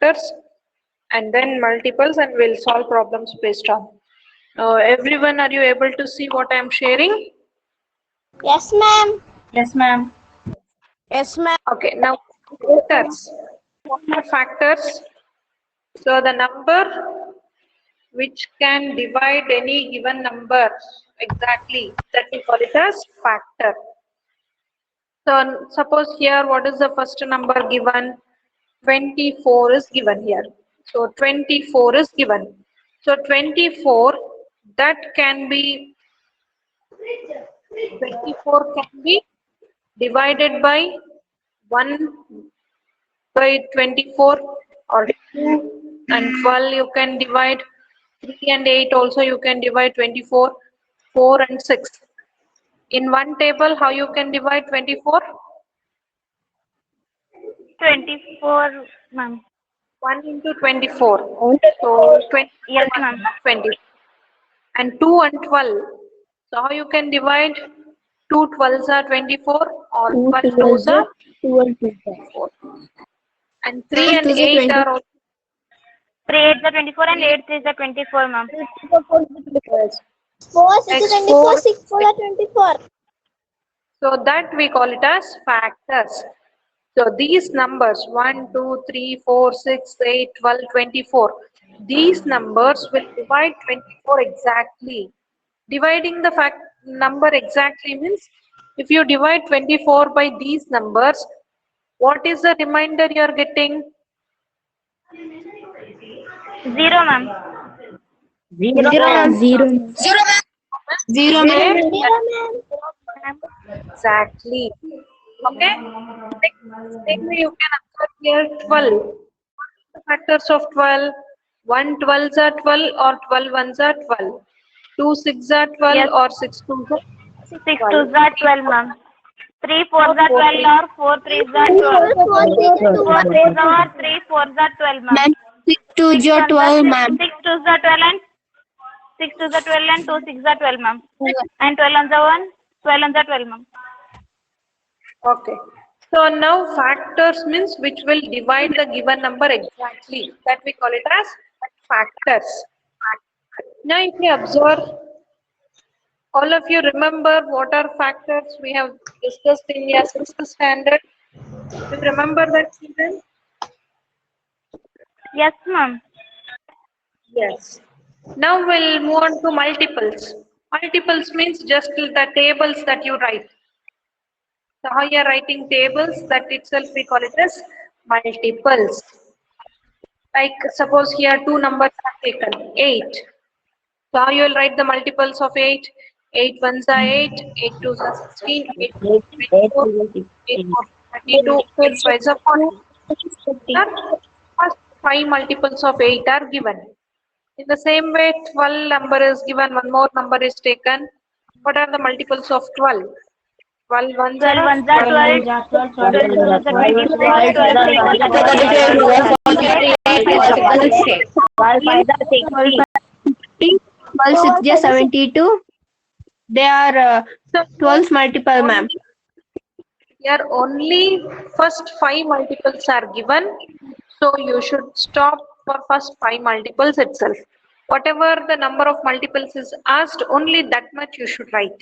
factors and then multiples, and we'll solve problems based on. Everyone, are you able to see what I am sharing? Yes, ma'am. Yes, ma'am. Yes, ma'am. Okay, now factors. What are factors? So the number which can divide any given number exactly, that we call it as factor. So suppose here, what is the first number given? 24 is given here. So 24 is given. So 24, that can be 24 can be divided by 1 by 24, or 2 and 12 you can divide, 3 and 8 also you can divide 24, 4 and 6. In one table, how you can divide 24? 24, ma'am. 1 into 24. So 20, Yes, ma'am. 20. And 2 and 12. So how you can divide? 2 12s are 24, or 12 2s are 24. And 3 and 8 are also 3 8 is 24 and 8 3 is 24, ma'am. 4 6 is 24, 6 4 are 24. So that we call it as factors. So these numbers 1, 2, 3, 4, 6, 8, 12, 24. These numbers will divide 24 exactly. Dividing the number exactly means, if you divide 24 by these numbers, what is the remainder you are getting? 0, ma'am. Zero, ma'am. Exactly. Okay. Same way you can observe here 12. What are the factors of 12? 1 12s are 12, or 12 ones are 12. 2 6 are 12, Yes. or 6 2s are 6 2s are 12, ma'am. 3 4s are 12 or 4 3s are 12. 4 3s are 3 4s are 12, ma'am. 6 2 6 12, ma'am. 2s are 12 and 6 2s are 12 and 2 6 are 12, ma'am. And 12 ones are 1, 12 ones are 12, ma'am. Okay. So now factors means which will divide the given number exactly. That we call it as factors. Now if you observe, all of you remember what are factors we have discussed in your 6th standard. You remember that, children? Yes, ma'am. Yes. Now we'll move on to multiples. Multiples means just the tables that you write. So how you are writing tables, that itself we call it as multiples. Like suppose here two numbers are taken, 8. So how you will write the multiples of 8? 8 ones are 8, 8 twos are 16, 8 fours are 24, 8 fours are 32, 8 fives are 40. First 5 multiples of 8 are given. In the same way, 12 number is given, one more number is taken. What are the multiples of 12? 12 ones 12 are ones are 12, 12 twos are 24, 12 12 6 72. They are 12 multiple, ma'am. here only first 5 multiples are given, so you should stop for first 5 multiples itself. Whatever the number of multiples is asked, only that much you should write.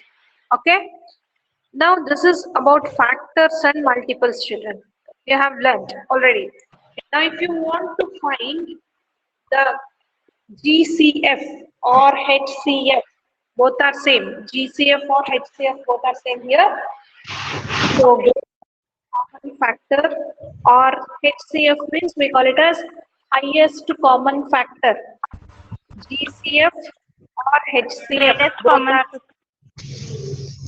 Okay. Now this is about factors and multiples, children. You have learned already. Now if you want to find the GCF or HCF, both are same. GCF or HCF, both are same here. So common factor, or HCF means we call it as highest common factor. GCF or HCF, greatest both common are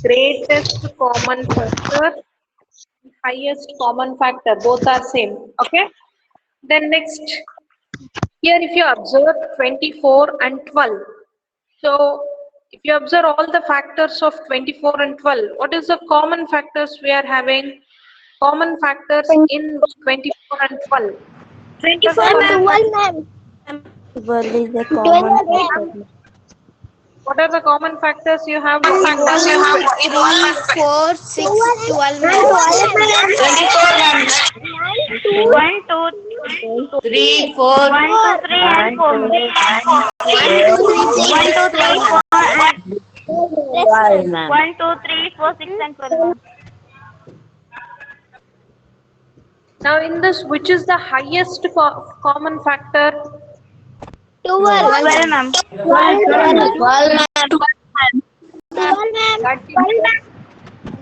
greatest common factor, highest common factor, both are same. Okay. Then next, here if you observe 24 and 12. So if you observe all the factors of 24 and 12, what is the common factors we are having? Common factors in 24 and 12. 24, ma'am. 12 is the common factor. What are the common factors you have in 3, 4, 6, 12, 1 2 3, 4. 1, 2, 3, and 4. 1, 2, 3, 4, and 12, ma'am. 1, 2, 3, 4, 6, and 12, ma'am. Now in this, which is the highest common factor? 12, ma'am. 12, ma'am. 12,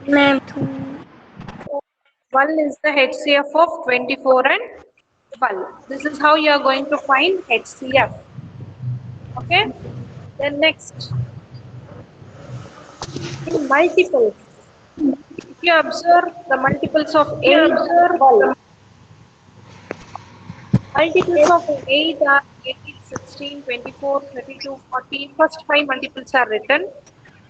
Ma'am. 12 is the HCF of 24 and 12. This is how you are going to find HCF. Okay. Then next, in multiples, if you observe the multiples of 8, 12. Multiples of 8 are 8, 16, 24, 32, 40. First 5 multiples are written.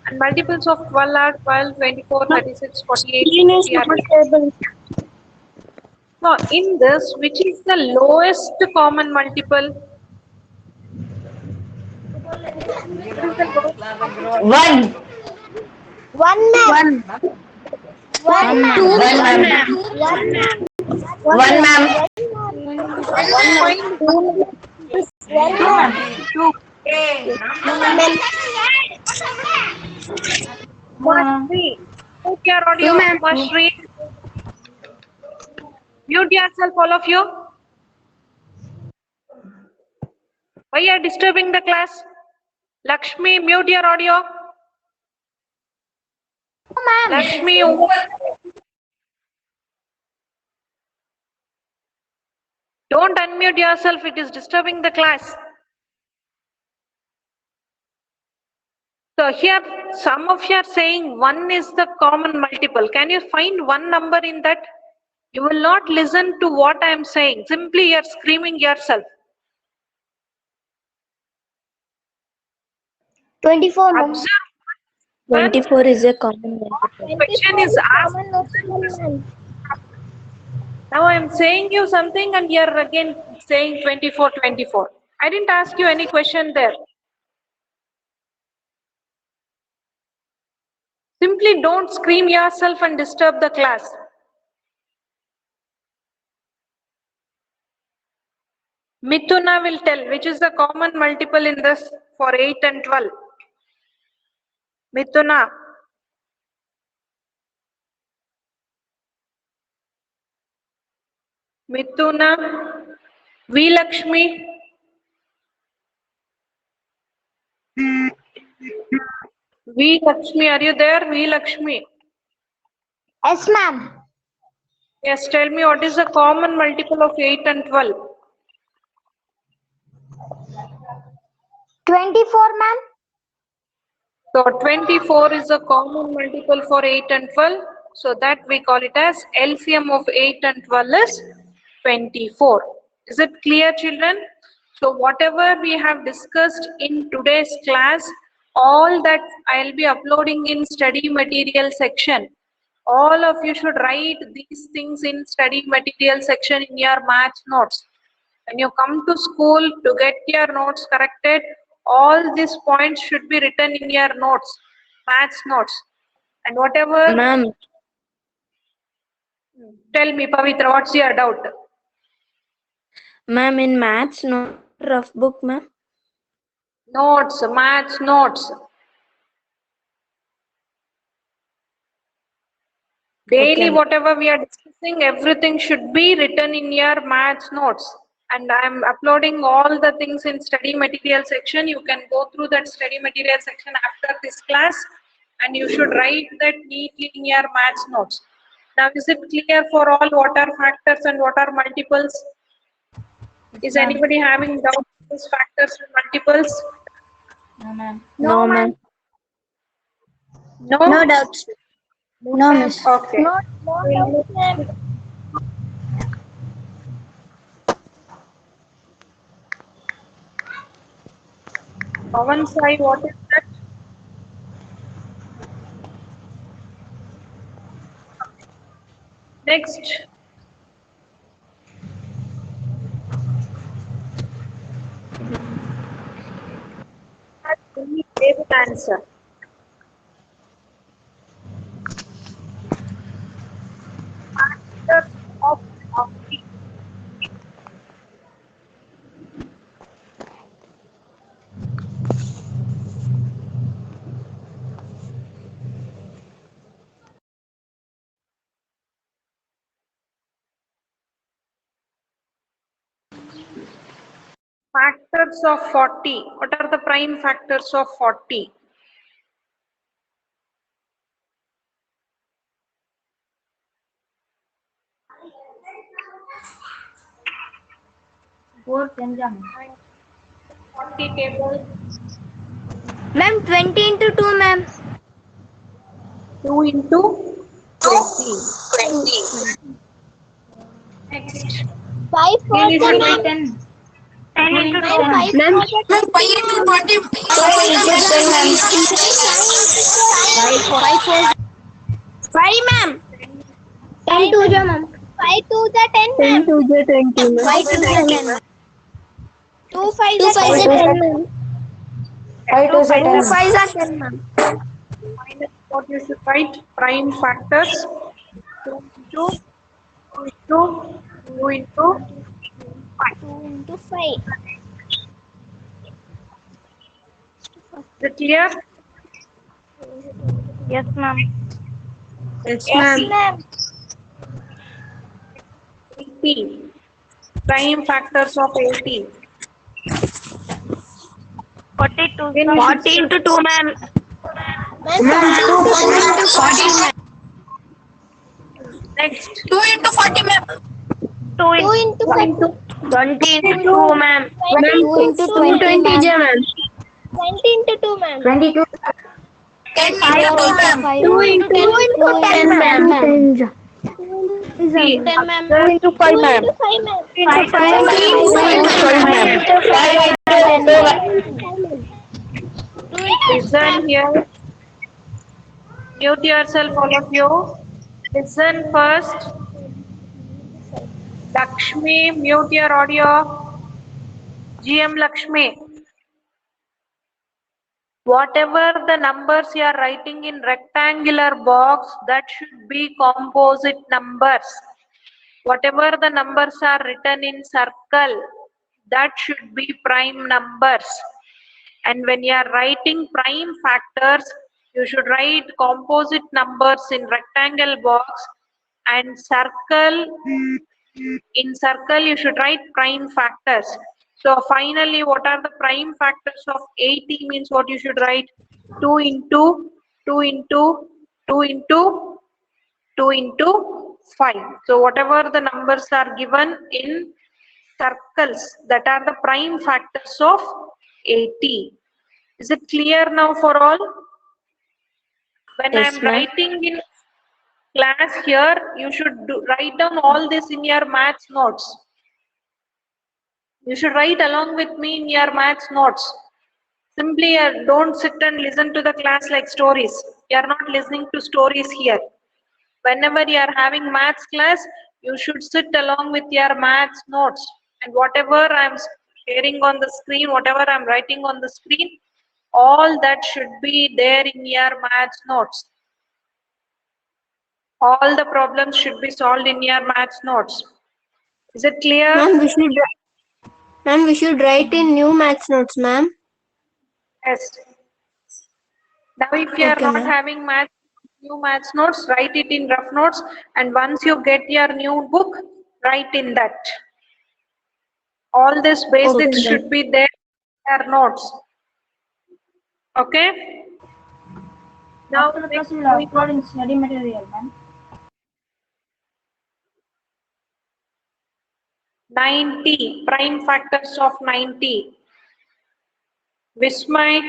And multiples of 12 are 12, 24, 36, 48, 50 are written. Now, in this, which is the lowest common multiple? What is the lowest? 1. 1, ma'am. 1, ma'am. 1, ma'am. 3. Mute your audio. Mashri. Mute yourself, all of you. Why are you disturbing the class? Lakshmi, mute your audio. Lakshmi, don't unmute yourself. It is disturbing the class. So here, some of you are saying 1 is the common multiple. Can you find one number in that? You will not listen to what I am saying. Simply you are screaming yourself. 24, ma'am. Observe. 24 is a common multiple. Question is asked. Now I am saying you something and you are again saying 24, 24. I didn't ask you any question there. Simply don't scream yourself and disturb the class. Mithuna will tell which is the common multiple in this for 8 and 12. Mithuna. Mithuna. V. Lakshmi. V. Lakshmi, are you there? V. Lakshmi. Yes, ma'am. Yes, tell me what is the common multiple of 8 and 12? 24, ma'am. So 24 is a common multiple for 8 and 12. So that we call it as LCM of 8 and 12 is 24. Is it clear, children? So whatever we have discussed in today's class, all that I'll be uploading in study material section. All of you should write these things in study material section in your math notes. When you come to school to get your notes corrected, all these points should be written in your notes, maths notes. And whatever, Ma'am, tell me, Pavitra, what's your doubt? ma'am, in maths, no rough book, ma'am. Notes, maths notes. Daily, Okay. whatever we are discussing, everything should be written in your maths notes. And I am uploading all the things in study material section. You can go through that study material section after this class and you should write that neatly in your maths notes. Now, is it clear for all what are factors and what are multiples? Is anybody having doubts on these factors and multiples? No, ma'am. No? No doubts. No, miss. Okay. No doubts, ma'am. Pawan Sai, what is that? Next. They will answer. Factors of multiples. Factors of 40. What are the prime factors of 40? Forty table. Ma'am, 20 into 2, ma'am. 2 into 20. Next. 5 for Again, the is ma'am. 10 into 2, Ma'am, 5 Ma'am, for the 5, ma'am. 10 to the, ma'am. 5 to the 10, 10 ma'am. to the 20, ma'am. 5 to the 10, ma'am. 2 5 the 10, ma'am. 2 5 are 10, ma'am. Minus what you should write? Prime factors. 2 into 2 into 5. 2 into 5. Is it clear? yes, ma'am. Yes, Yes, ma'am. ma'am. 80. Prime factors of 80. 42, Again, sir. you should 40 into 2, ma'am. Ma'am, 40 into 40, ma'am. next. 2 2 into 5. 20 into 2, ma'am. 22 into 20, 20, ma'am. ma'am. 20 into 2, ma'am. 22. 10 into 5. 2 into 10, ma'am. 10, 10, ma'am. 2 into 5, ma'am. 2 into 5, ma'am. 2 into Listen here. Mute yourself, all of you. Listen first. Lakshmi, mute your audio. GM Lakshmi. Whatever the numbers you are writing in rectangular box, that should be composite numbers. Whatever the numbers are written in circle, that should be prime numbers. And when you are writing prime factors, you should write composite numbers in rectangle box, and circle, in circle you should write prime factors. So finally, what are the prime factors of 80 means what you should write? 2 into 2 into 2 into 2 into 5. So whatever the numbers are given in circles, that are the prime factors of 80. Is it clear now for all? When Yes, I am ma'am. writing in class here, you should write down all this in your maths notes. You should write along with me in your maths notes. Simply don't sit and listen to the class like stories. You are not listening to stories here. Whenever you are having maths class, you should sit along with your maths notes. And whatever I am sharing on the screen, whatever I am writing on the screen, all that should be there in your maths notes. All the problems should be solved in your maths notes. Is it clear? Ma'am, we should write in new maths notes, ma'am. Yes. Now if you are Okay, not ma'am. having new maths notes, write it in rough notes, and once you get your new book, write in that. All this basics Okay, should be there in your notes. Okay? Now next we go in study material, ma'am. 90, prime factors of 90. Vismay,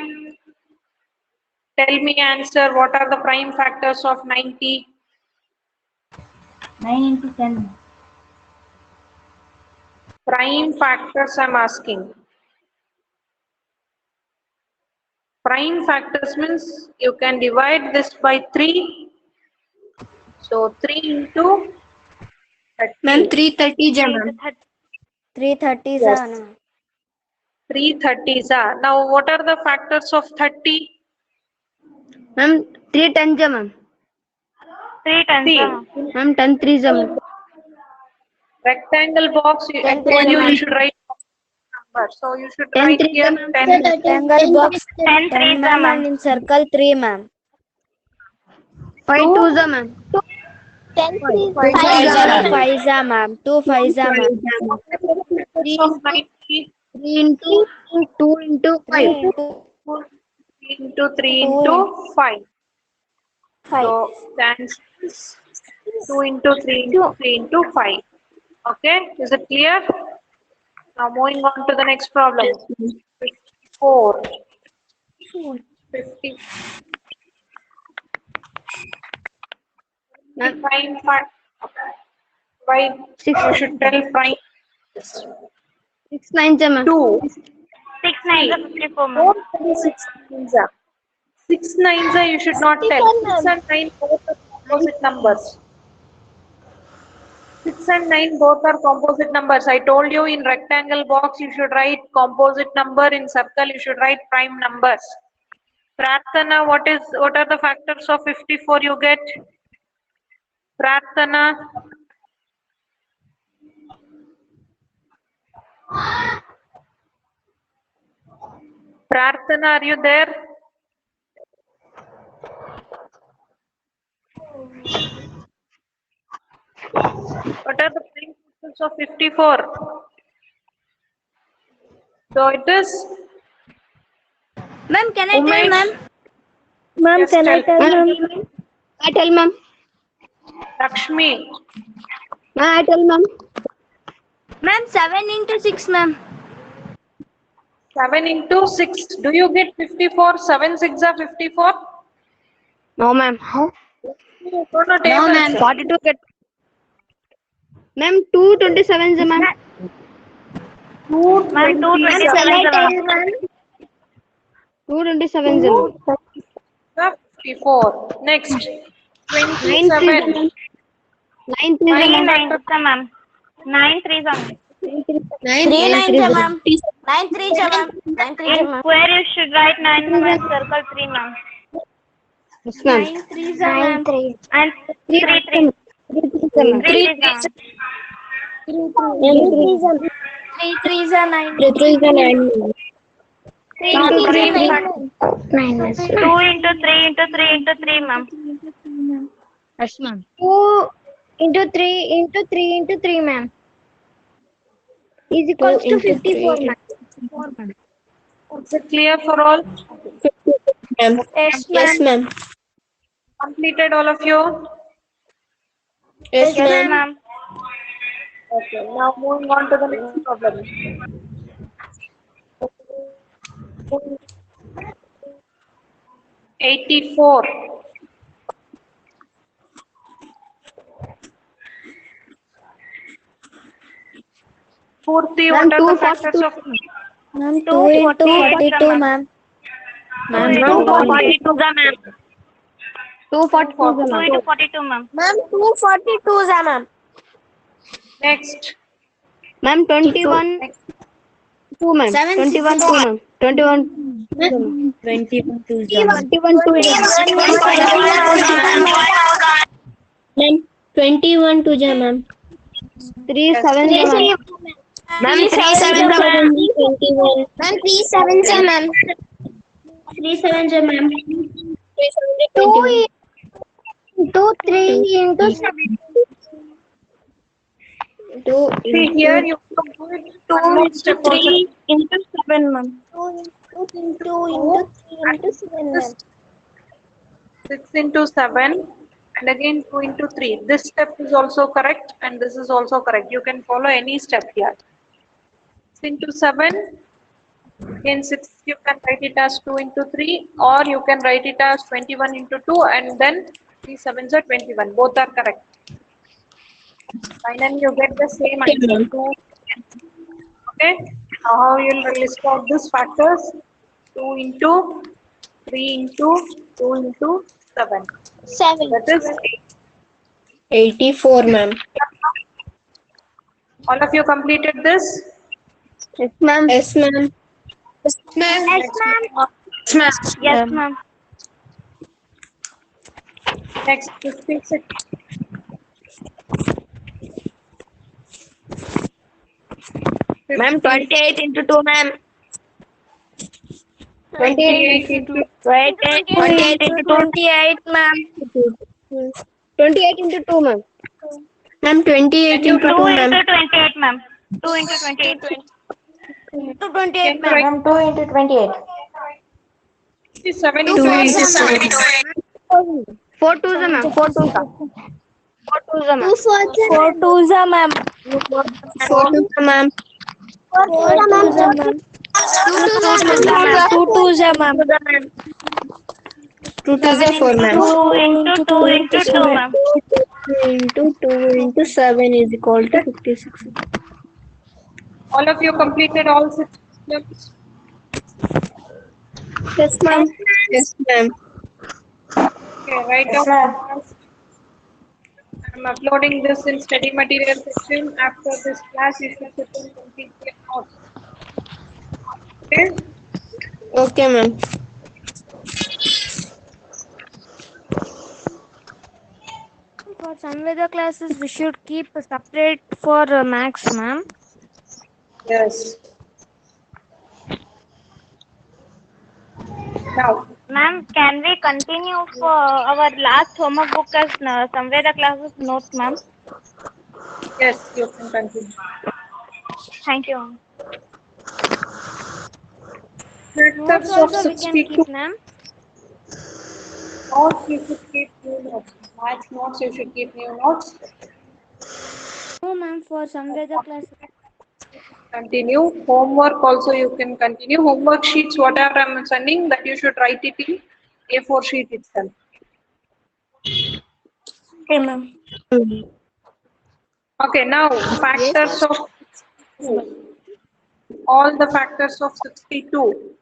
tell me answer, what are the prime factors of 90? 9 into 10. Prime factors I'm asking. Prime factors means you can divide this by 3. So 3 into 30. Ma'am, 330, ma'am. 330 Yes. 330 is now what are the factors of 30? Ma'am, 310, ma'am. 3 times, See, ma'am. Ma'am, 10 3, ma'am. rectangle box, I told you you should write number. So you should 10 write 3, here ma'am. 10. Rectangle box 10 3, ma'am. in circle 3, ma'am. 5 2, ma'am. 10 3 5 5 ma'am. 2 5 ma'am. Factors of 90. 3 into 2 into 5. 3 into 3 into 5. 5. So the answer is 2 into 3 into 3 into 5. Okay, is it clear? Now moving on to the next problem. 54. 50. Prime part. Why you should tell prime 6 9, ma'am. 2. 6 9 is 54, ma'am. Don't tell 6 nines are. 6 nines are you should not tell. 6 and 9 both are composite numbers. 6 and 9 both are composite numbers. I told you in rectangle box you should write composite number, in circle you should write prime numbers. Prarthana, what are the factors of 54 you get? Prarthana. Prarthana, are you there? What are the prime factors of 54? So it is. Ma'am, can I tell, Umesh. ma'am? Ma'am, Yes, can I tell. tell, ma'am? I tell, ma'am. Lakshmi. I tell, ma'am. Ma'am, 7 into 6, ma'am. 7 into 6. Do you get 54? 7 6 are 54? No, ma'am. No, table. ma'am. 42 get. Ma'am, 2 27s, ma'am. 2 Ma'am, 2 Ma'am, 27 can I is, tell, ma'am. ma'am? 2 27s, ma'am. 54. Next. 9 27. 9 9 9 is, ma'am. 9 3 is, ma'am. 9 3 9, 3 ma'am. 9 3, ma'am. 9 3, In ma'am. square you should write 9, ma'am, and circle 3, ma'am. Yes, ma'am. 9 3, ma'am. 3 And 3 3. 3 3 is, ma'am. 3 9. 3 3 9. 3 9. 9. 2 into 3 into 3 into 3, ma'am. Yes, ma'am. 2 into 3 into 3 into 3, ma'am. Is equals to 54, ma'am. Is it clear for all? Ma'am. Yes, Yes, ma'am. Completed all of you? Yes, Yes, ma'am. ma'am. Okay. Now moving on to the next problem. 84. Purti, what are the factors of Ma'am, 2 into 42, ma'am. Ma'am, 2 into 42, ma'am. 242, 2 into 42, ma'am. Ma'am, 242, ma'am. next? Ma'am, 21 2, ma'am. 21 2, ma'am. 21 21 2, 21 2, ma'am. 21 2, ma'am. 3 7, ma'am. Ma'am, 3 7, ma'am. 21. Ma'am, 3 7, ma'am. 3 7, ma'am. 2 into 3 into 7. 2 See here you can do it 2 into 3 into 7, ma'am. 2 into 3 into 7, ma'am. 6 into 7 and again 2 into 3. This step is also correct and this is also correct. You can follow any step here. 6 into 7, again 6 you can write it as 2 into 3 or you can write it as 21 into 2 and then 3 7s are 21. Both are correct. Finally you get the same answer. 2. Okay. Now how you will list out these factors? 2 into 3 into 2 into 7. 7. That is 84, ma'am. all of you completed this? Yes, ma'am. Yes, ma'am. Yes, ma'am. Yes, ma'am. Next 56. Ma'am, 28 into 2, ma'am. 28 into 28 into 28, ma'am. 28 into 2, ma'am. Ma'am, 28 into 2, 2 ma'am. into 28, ma'am. 2 into 28. 2 to 28, Can you ma'am. write Ma'am, 2 into 28. 7 Two into fours 27? are 4 twos are, ma'am. 4 twos are. 4 twos are, ma'am. 2 fours are 4 twos are, ma'am. 4 twos are, ma'am. 4 twos are, ma'am. 2 twos are, ma'am. 2 twos are, ma'am. 2 twos are 4, ma'am. 2 into 2 into 2, ma'am. 2 into 2 into 7 is equal to 56. All of you completed all 6 problems? Yes, ma'am. Yes, ma'am. Okay, write Yes, down ma'am. the task. I'm uploading this in study material section. After this class, you should sit and complete your notes. Okay? Okay, ma'am. For some weather classes, we should keep a separate for max, ma'am. Yes. Now, Ma'am, can we continue for our last homework book as somewhere the classes notes, ma'am? yes, you can continue. Thank you, ma'am. Notes Factors of also we can 62. keep, ma'am. Notes, you should keep new notes. Math notes, you should keep new notes. No, ma'am, for some weather classes. Continue. Homework also you can continue. Homework sheets, whatever I'm sending, that you should write it in A4 sheet itself. Okay, ma'am. Okay, now factors of all the factors of 62.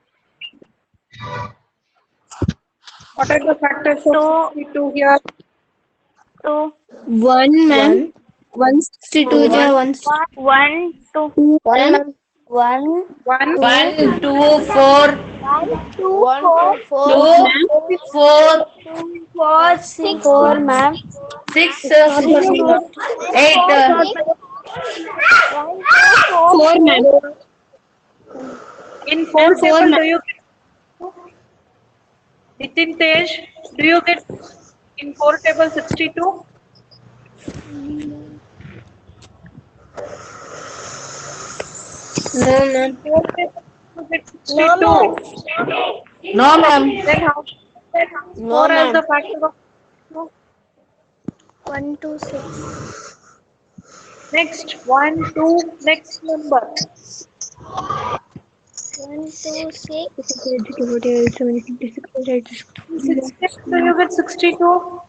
What are the factors of 62 here? 2, 1, ma'am. 162 is 1. 1, 2, 1, ma'am. 1, 1, 1, 2, 4, 1, 2, 4, 2, 4, 4, 6, 4, ma'am. 6, 8. 4, ma'am. in 4 And four, table, ma'am. do you get Nitin Tej, do you get in 4 table 62? No, ma'am. 4 table you get 62. No, ma'am. Then how? No, 4 as ma'am. the factor of 2. 1, 2, 6. Next, 1, 2, next number. 1, 2, 6. 6 do you get 62?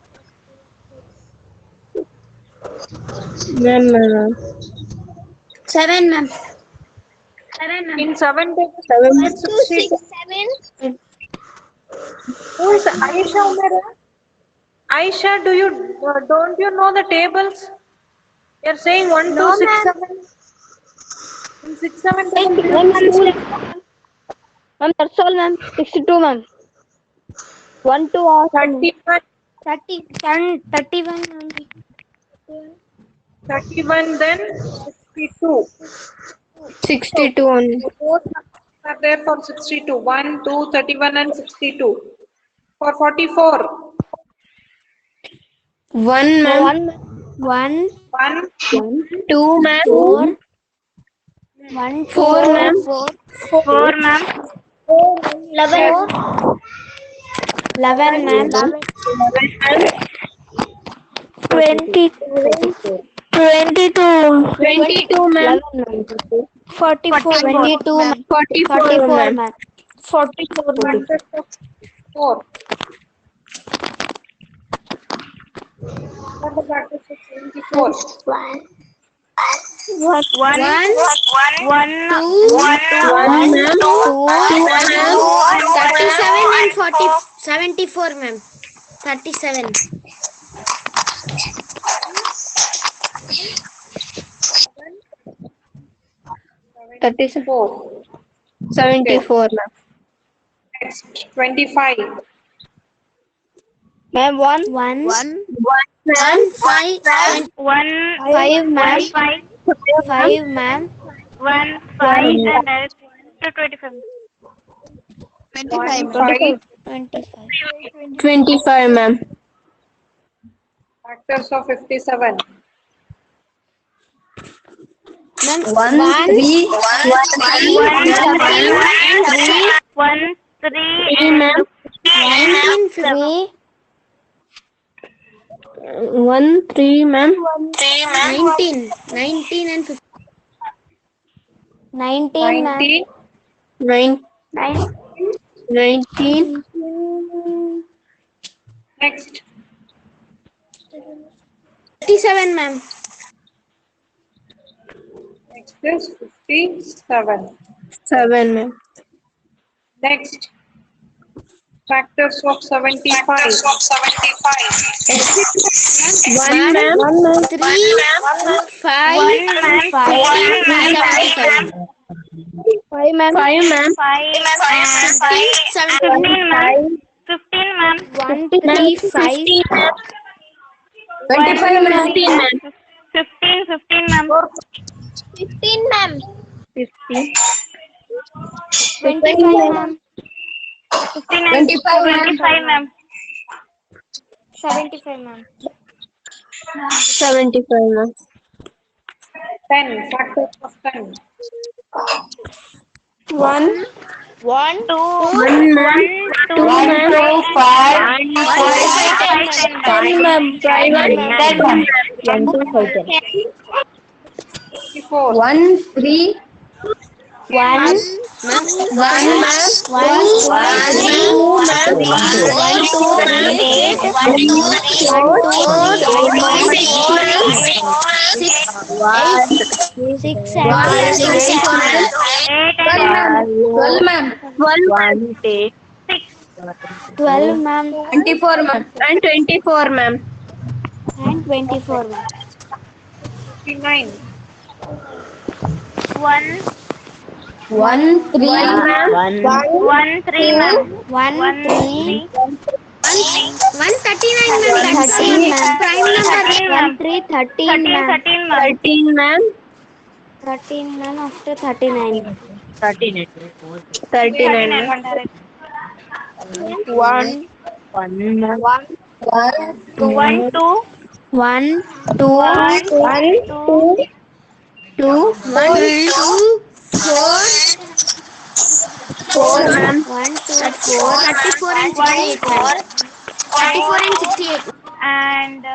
Ma'am, ma'am. 7, ma'am. In 7 table, 7. you get 2, 62. 6, 7. Who is Aisha Umar? Aisha, don't you know the tables? You're saying 1, No, 2, 6, ma'am. 7. In 6, 7 table, do you get 62? Ma'am, that's all, ma'am. 62, ma'am. 1, 2, awesome. 31, 31, ma'am. 31, then 62. 62 only. So both are there for 62. 1, 2, 31 and 62. For 44, 1, ma'am. 1, 1, 2, ma'am. 4, 1, 4, ma'am. 4, ma'am. 11. 11, ma'am. 20, 22, 22, ma'am. 44, 22, 44, ma'am. 44, ma'am. factors of 4. What are the factors of 74? 1, 1, 1, ma'am. 2, ma'am. 37 and 40. 74, ma'am. 37. 4. 74, ma'am. Next, 25. Ma'am, 1. 1, 1, 5, 5, ma'am. 5, ma'am. 1, 5, and that's to 25. 1, 5. 25. 25, ma'am. Factors of 57. 1, 3, 1, 3, Three, ma'am. and 3. 1, 3, ma'am. 19. 19 and 15. 19, ma'am. 19. 19. Next. 37, ma'am. Next is 57. 7, ma'am. Next. Factors of 75. 1, ma'am. 3, 5, 5, 5, ma'am. 5, ma'am. 5 and 15, ma'am. 15, ma'am. 1, 3, 5. 25, ma'am. 15, ma'am. 15, ma'am. 15, ma'am. 15. 25, ma'am. 15 and 25, ma'am. 75, ma'am. 75, ma'am. 10. Factors of 10. 1, 1, 2, 1, ma'am. 2, 1, ma'am. 2, 5, 10, ma'am. 5, 10, 1, 2, 5, 10. 54. 1, 3, 1, 1, ma'am. 1, 2, ma'am. 6, 12, ma'am. 12, ma'am. 24, ma'am. And 24, ma'am. And 24, ma'am. 59. 1, 1, 3, 1, 3, ma'am. 1, 3. 139, 13, ma'am. Prime number. 1, 3, 13, ma'am. 13, ma'am. 13, ma'am. 13, ma'am. After 39. 39, 39, ma'am. 1, 1, ma'am. 1, 1, 2, 1, 2, 2, 4, ma'am. 1, 2, 4, 34 and 68, ma'am. 34 and 68. and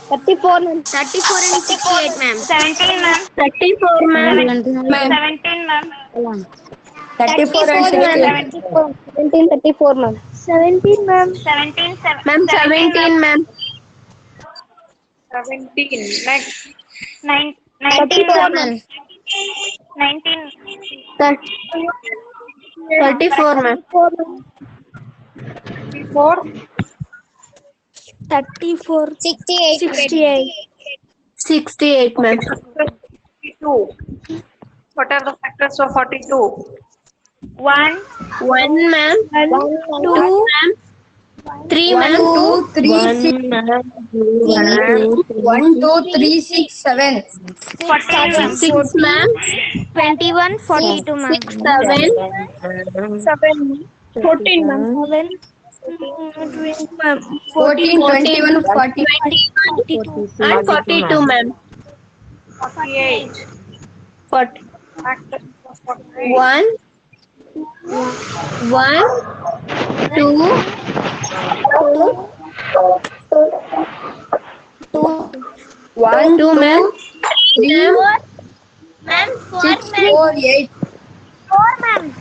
34 and 68, ma'am. 17, ma'am. 34, ma'am. 17, ma'am. 34 and 68. 1734, ma'am. 17, ma'am. 17, Ma'am, 17, ma'am. 17. Next. 19, 34, ma'am. 19, 34, ma'am. 54. 34. 68. 68, ma'am. 42. What are the factors of 42? 1, 1, ma'am. 2, ma'am. 3, ma'am. 2, 3, 1, ma'am. 1, 2, 3, 6, 7. 14, ma'am. 6, ma'am. 21, 42, ma'am. 7. 14, ma'am. 14, 21, 40. And 42, ma'am. 48. 40. Factors of 48. 1, 2, 1, 2, ma'am. 3, Ma'am, 6, 4, 8. 4, ma'am.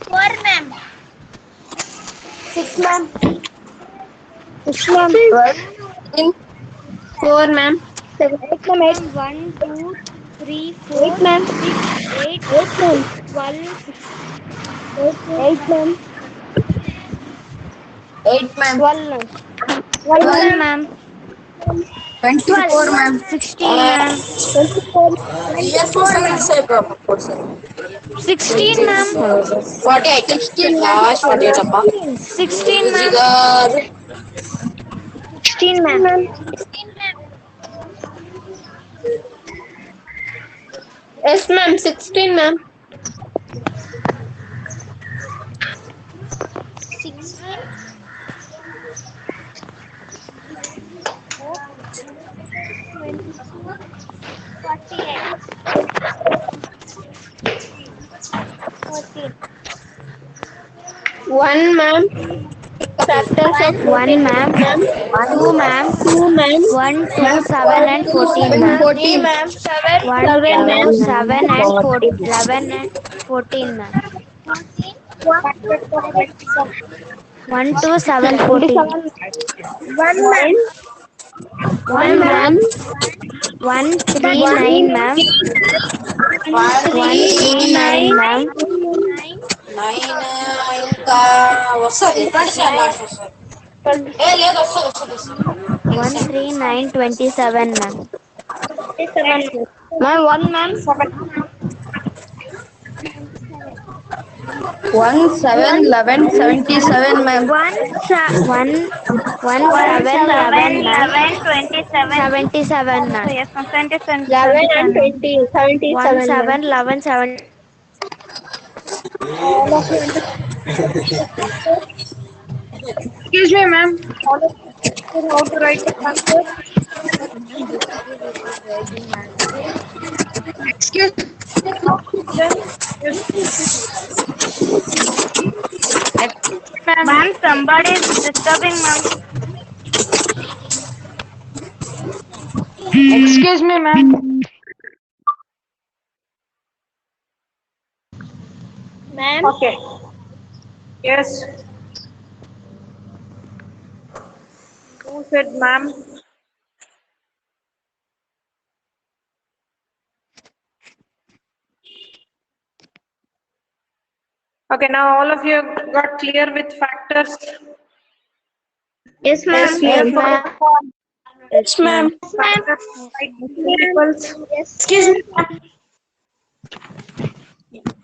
4, ma'am. 6, ma'am. 6, ma'am. 4, ma'am. 8, ma'am. 1, 2, 3, 4. 8, ma'am. 6, 8, 8, ma'am. 12, 8, ma'am. 8, ma'am. 12, 12, ma'am. 24, ma'am. 16, ma'am. 16, ma'am. 48. 16, last 48, appa. 16, ma'am. 16, ma'am. Yes, ma'am. 16, ma'am. 16. 24, One, ma'am. Factors of 1, ma'am. 2, ma'am. 1, 2, 7 and 14, ma'am. 40, ma'am. 1, 2, 7 and 11 and 14, ma'am. 1, 2, 7, 14. 1, ma'am. 1, 3, 9, ma'am. 1, 3, 9, ma'am. 9 ఇంకా వస్తుంది 27 last వస్తుంది లేదు వస్తుంది 1, 3, 9, 27, ma'am. Ma'am, 1, ma'am. 1, 7, 11, 77, ma'am. 1, 7, 11, ma'am. 27. 77, ma'am. Yes, ma'am. 27. 11 and 20, 1, 77, 7, ma'am. 11, 7. Excuse me, ma'am. All of you know how to write the answer? Excuse me. Ma'am, somebody is disturbing, ma'am. Excuse me, ma'am. Ma'am. Okay. Yes. Who said ma'am? Okay, now all of you got clear with factors. Yes, ma'am. Yes, ma'am. Yes, ma'am. Factors like multiples. Excuse me, ma'am.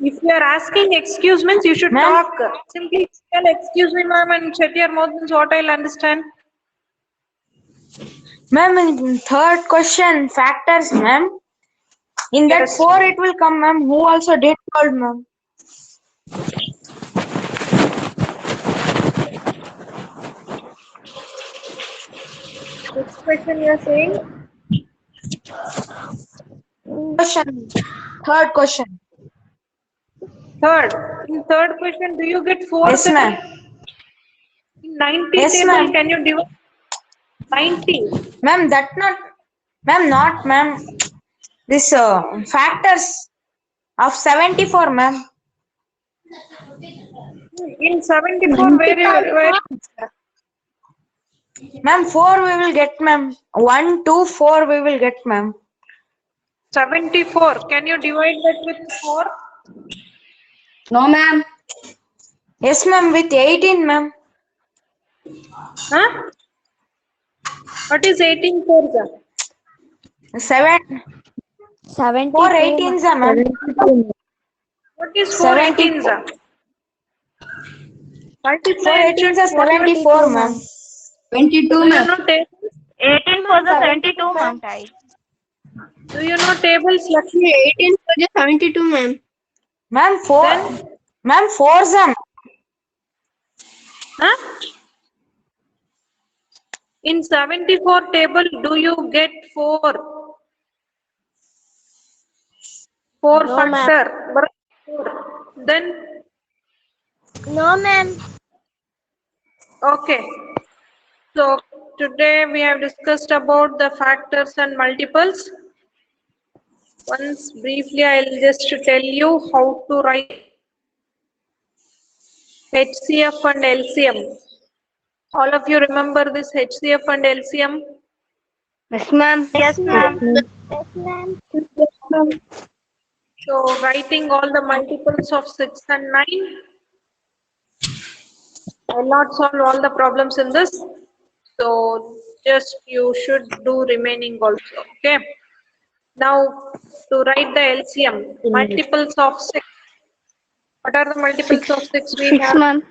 If you are asking excuse means you should talk. Simply tell excuse me, ma'am, and shut your mouth means what I'll understand. Ma'am, in third question, factors, ma'am. In that Yes. 4 it will come, ma'am. Who also did called, ma'am? Which question you are saying? Question. Third question. Third. In third question, do you get 4? Yes, ma'am. In 90 Yes, table, ma'am. can you divide 90? Ma'am, that not, ma'am, not, ma'am. This factors of 74, ma'am. In 74, where Ma'am, 4 we will get, ma'am. 1, 2, 4 we will get, ma'am. 74. Can you divide that with 4? No, ma'am. Yes, ma'am, with 18, ma'am. Huh? What is 18 4? 7, 72, 4 18s, ma'am. What is 4 70. 18s? 4 Multiply 18s are 74, ma'am. 22, Do you ma'am. know tables? 18 for the 72, ma'am. Do you know tables? Lakshmi? 18 for the 72, ma'am. Ma'am, 4. Then? Ma'am, 4, ma'am. Huh? In 74 table, do you get 4? 4 No, ma'am. factor. Then, No, ma'am. okay. So today we have discussed about the factors and multiples. Once briefly, I'll just tell you how to write HCF and LCM. All of you remember this HCF and LCM? Yes, ma'am. Yes, ma'am. So writing all the multiples of 6 and 9. I'll not solve all the problems in this. So just you should do remaining also. Okay. Now to write the LCM, multiples of 6. What are the multiples of 6 we 6, have? ma'am.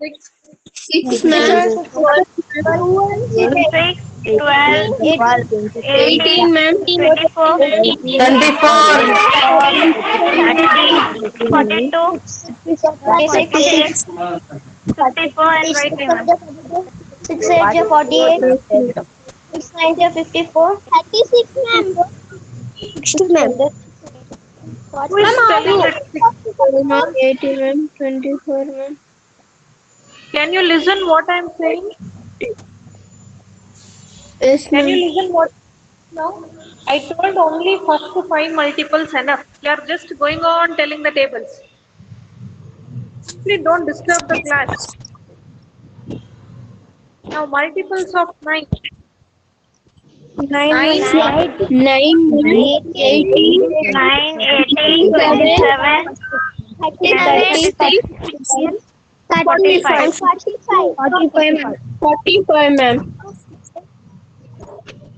6. 6, ma'am. 6, 12, 18, ma'am. 24, 24. 42, 46, 54, and 53, ma'am. 6 8 48. 6 9 54. 36, ma'am. ma'am. Who is telling that ma'am, 80, ma'am, 24, ma'am. Can you listen what I'm saying? Yes, Can you ma'am. listen what now? I told only first 5 multiples enough. You are just going on telling the tables. Please don't disturb the class. Now multiples of 9. 9, 9, 18, 9, 18, 27, 36, 45. 45, ma'am. 45, ma'am.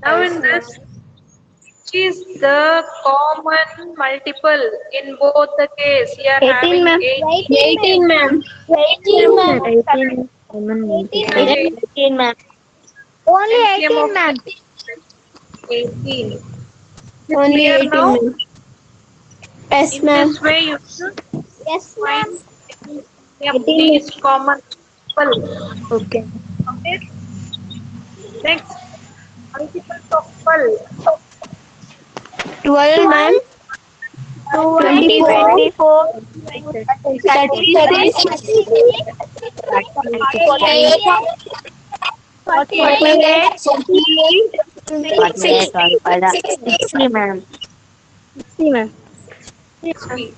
now in this, which is the common multiple in both the case? You are 18, having ma'am. 18, ma'am. 18, ma'am. 18. 18, ma'am. Only LCM 18, of ma'am. 18. Is it Only clear 18, now? ma'am. Yes, In ma'am. this way, you should Yes, find ma'am. LCM of least common multiple. Okay. Okay. Next, multiples of 12. 12, ma'am. 20, 24, 24, 36, 48, 48, 60, ma'am. 60, ma'am. 60.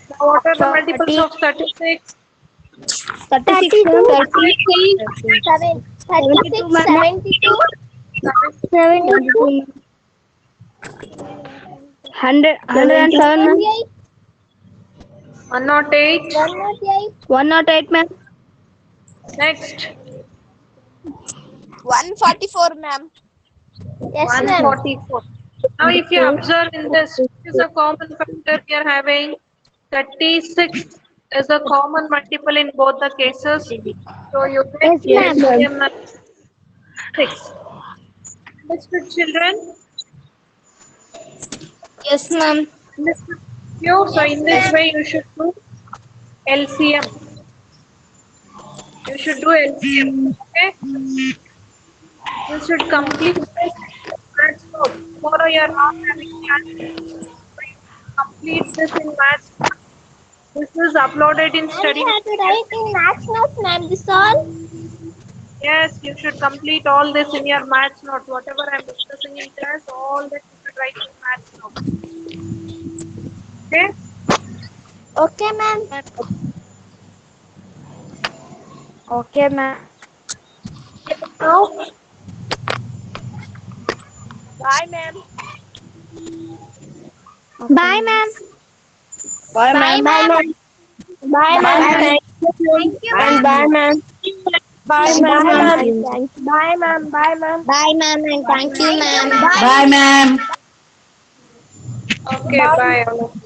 Now, what are the multiples of 36? 36, ma'am. 36, 72, 72, 100, 107, ma'am. 108. 108, 108, ma'am. Next, 144, ma'am. yes, ma'am. 144. Now, if you observe in this, which is a common factor we are having? 36 is a common multiple in both the cases. So, you get Yes, ma'am. LCM 6. Understood, children? Yes, ma'am. Understood? So, in this way, you should do LCM. You should do LCM. Okay? You should complete this maths note. Tomorrow you are not having class. Complete this in maths. This is uploaded in And study we have to material. write in maths notes, ma'am. This all? Yes, you should complete all this in your maths note. Whatever I am discussing in class, all that you should write in maths note. Okay? Okay, ma'am. okay, ma'am. Now, Bye, ma'am. Bye, ma'am. Bye, ma'am. Bye, ma'am. Bye, ma'am. Thank you. And bye, ma'am. Bye, ma'am. Bye, ma'am. Bye, ma'am. Bye, ma'am. And thank you, ma'am. Bye, ma'am. okay, bye. All of you.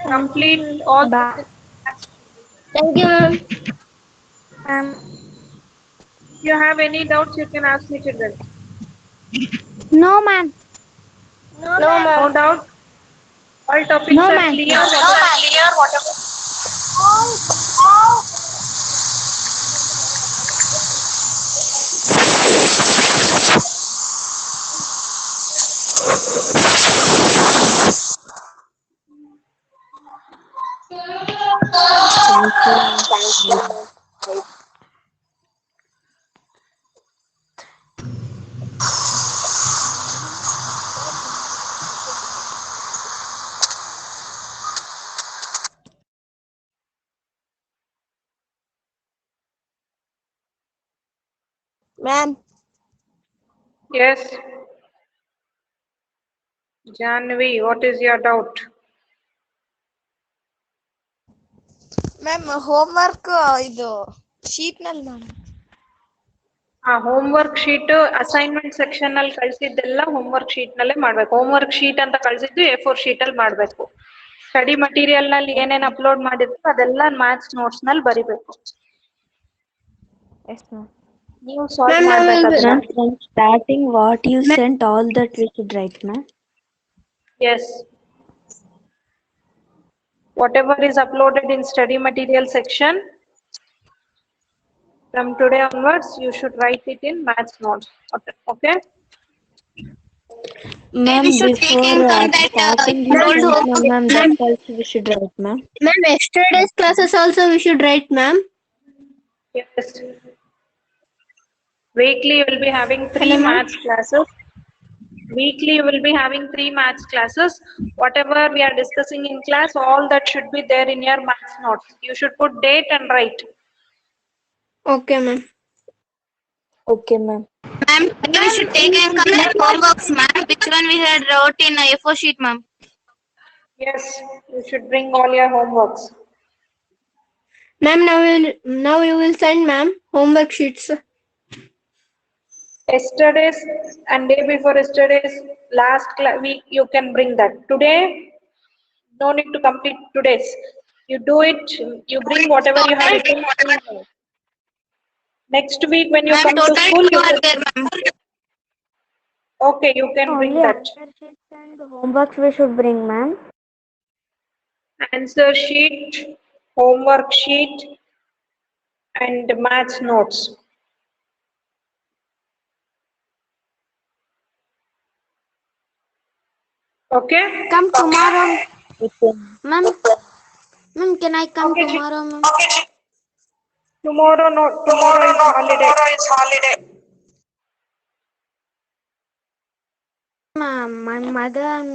Complete all this in maths. Thank you, ma'am. If you have any doubts, you can ask me, children. No, ma'am. No, ma'am. No doubt? All topics No, are ma'am. clear? Whatever. Ma'am. Yes. Janvi, what is your doubt? Ma'am homework ಇದು sheet ನಲ್ಲಿ ma'am homework sheet assignment section ಅಲ್ಲಿ ಕಳ್ಸಿದ್ದೆಲ್ಲ homework sheet ನಲ್ಲೇ ಮಾಡ್ಬೇಕು. Homework sheet ಅಂತ ಕಳ್ಸಿದ್ದು A4 sheet ಅಲ್ಲಿ ಮಾಡ್ಬೇಕು. Study material ನಲ್ಲಿ ಏನೇನ್ ಅಪ್ಲೋಡ್ ಮಾಡಿದ್ರು ಅದೆಲ್ಲ ಮ್ಯಾಥ್ಸ್ ನೋಟ್ಸ್ ನಲ್ಲಿ ಬರಿಬೇಕು. Yes, ma'am. ನೀವು ಸಾಲ್ವ್ ಮಾಡ್ಬೇಕು. From starting what you sent, all that we should write, ma'am. Yes. Whatever is uploaded in study material section, from today onwards, you should write it in maths notes. Okay? Ma'am, we should take before in count that starting you told lessons, homework. ma'am, that also we should write, ma'am. Ma'am, yesterday's classes also we should write, ma'am. Yes. Weekly you will be having three Hello, ma'am. maths classes. Weekly you will be having 3 maths classes. Whatever we are discussing in class, all that should be there in your maths notes. You should put date and write. Okay, ma'am. Okay, ma'am. Ma'am, we should take in count that homeworks, ma'am. Which one we had wrote in a A4 sheet, ma'am? Yes, you should bring all your homeworks. Ma'am, now you will send, ma'am, homework sheets. Yesterday's and day before yesterday's week you can bring that. Today, no need to complete today's. You do it, you bring whatever you have written. Next week when you Ma'am, come to total school, 2 you are can, there, ma'am. okay, you can bring Only that. answer sheets and homeworks we should bring, ma'am. Answer sheet, homework sheet, and maths notes. Okay? Come tomorrow, Okay. ma'am. Ma'am, can I come Okay, tomorrow, ma'am? Tomorrow, no, tomorrow is holiday. Ma'am, my mother and